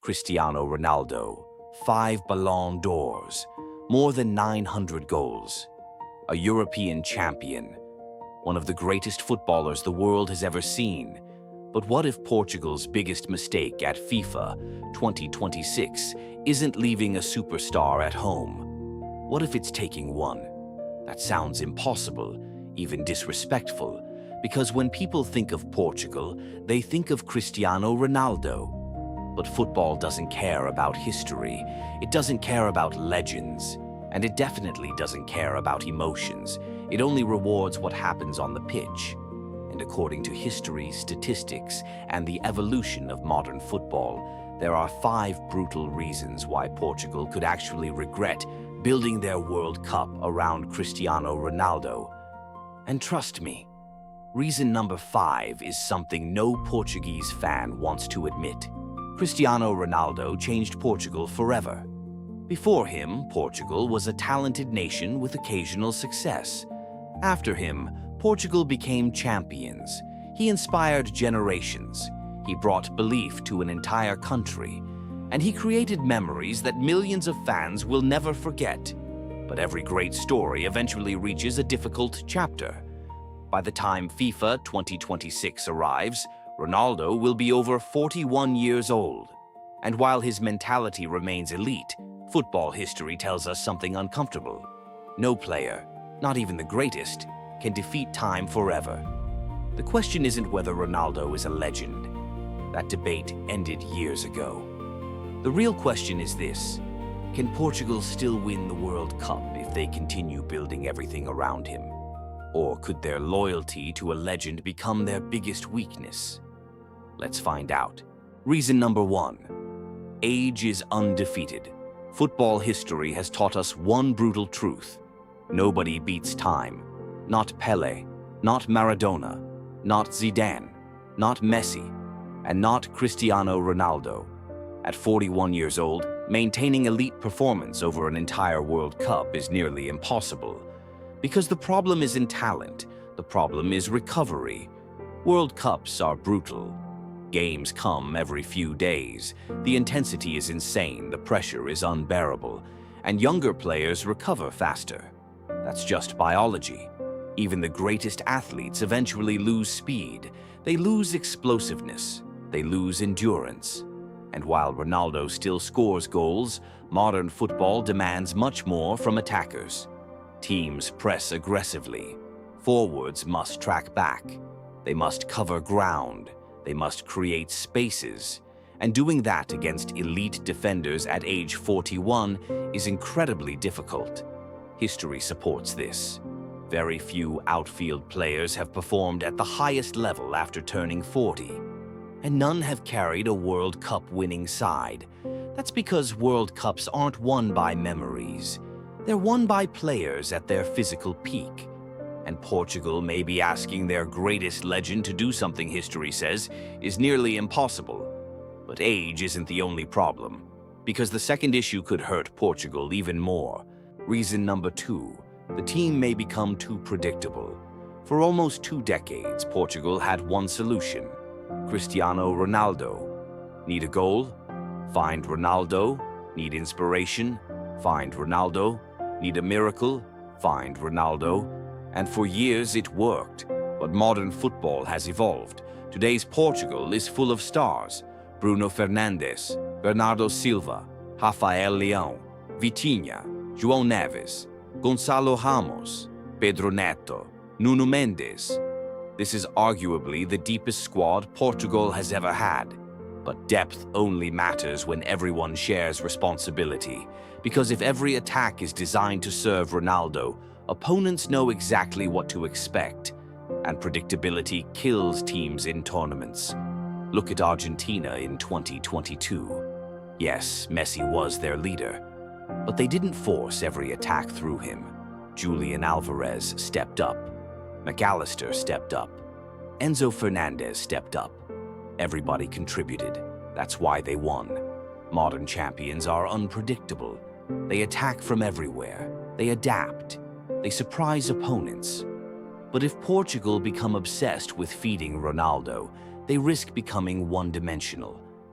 Cristiano Ronaldo, 5 Ballon d'Ors, more than 900 goals. A European champion, one of the greatest footballers the world has ever seen. But what if Portugal's biggest mistake at FIFA 2026 isn't leaving a superstar at home? What if it's taking one? That sounds impossible, even disrespectful, because when people think of Portugal, they think of Cristiano Ronaldo. But football doesn't care about history, it doesn't care about legends, and it definitely doesn't care about emotions. It only rewards what happens on the pitch. And according to history, statistics, and the evolution of modern football, there are 5 brutal reasons why Portugal could actually regret building their World Cup around Cristiano Ronaldo. And trust me, reason number 5 is something no Portuguese fan wants to admit. Cristiano Ronaldo changed Portugal forever. Before him, Portugal was a talented nation with occasional success. After him, Portugal became champions. He inspired generations. He brought belief to an entire country. And he created memories that millions of fans will never forget. But every great story eventually reaches a difficult chapter. By the time FIFA 2026 arrives, Ronaldo will be over 41 years old. And while his mentality remains elite, football history tells us something uncomfortable. No player, not even the greatest, can defeat time forever. The question isn't whether Ronaldo is a legend. That debate ended years ago. The real question is this: can Portugal still win the World Cup if they continue building everything around him? Or could their loyalty to a legend become their biggest weakness? Let's find out. Reason number 1. Age is undefeated. Football history has taught us one brutal truth. Nobody beats time. Not Pelé, not Maradona, not Zidane, not Messi, and not Cristiano Ronaldo. At 41 years old, maintaining elite performance over an entire World Cup is nearly impossible. Because the problem isn't talent, the problem is recovery. World Cups are brutal. Games come every few days. The intensity is insane, the pressure is unbearable, and younger players recover faster. That's just biology. Even the greatest athletes eventually lose speed. They lose explosiveness. They lose endurance. And while Ronaldo still scores goals, modern football demands much more from attackers. Teams press aggressively. Forwards must track back. They must cover ground. They must create spaces. And doing that against elite defenders at age 41 is incredibly difficult. History supports this. Very few outfield players have performed at the highest level after turning 40. And none have carried a World Cup winning side. That's because World Cups aren't won by memories. They're won by players at their physical peak. And Portugal may be asking their greatest legend to do something history says is nearly impossible. But age isn't the only problem, because the second issue could hurt Portugal even more. Reason number 2, the team may become too predictable. For almost 2 decades, Portugal had one solution: Cristiano Ronaldo. Need a goal? Find Ronaldo. Need inspiration? Find Ronaldo. Need a miracle? Find Ronaldo. And for years it worked. But modern football has evolved. Today's Portugal is full of stars: Bruno Fernandes, Bernardo Silva, Rafael Leão, Vitinha, João Neves, Gonçalo Ramos, Pedro Neto, Nuno Mendes. This is arguably the deepest squad Portugal has ever had. But depth only matters when everyone shares responsibility. Because if every attack is designed to serve Ronaldo, opponents know exactly what to expect. And predictability kills teams in tournaments. Look at Argentina in 2022. Yes, Messi was their leader, but they didn't force every attack through him. Julian Alvarez stepped up. McAllister stepped up. Enzo Fernandez stepped up. Everybody contributed. That's why they won. Modern champions are unpredictable. They attack from everywhere. They adapt. They surprise opponents. But if Portugal become obsessed with feeding Ronaldo, they risk becoming one-dimensional.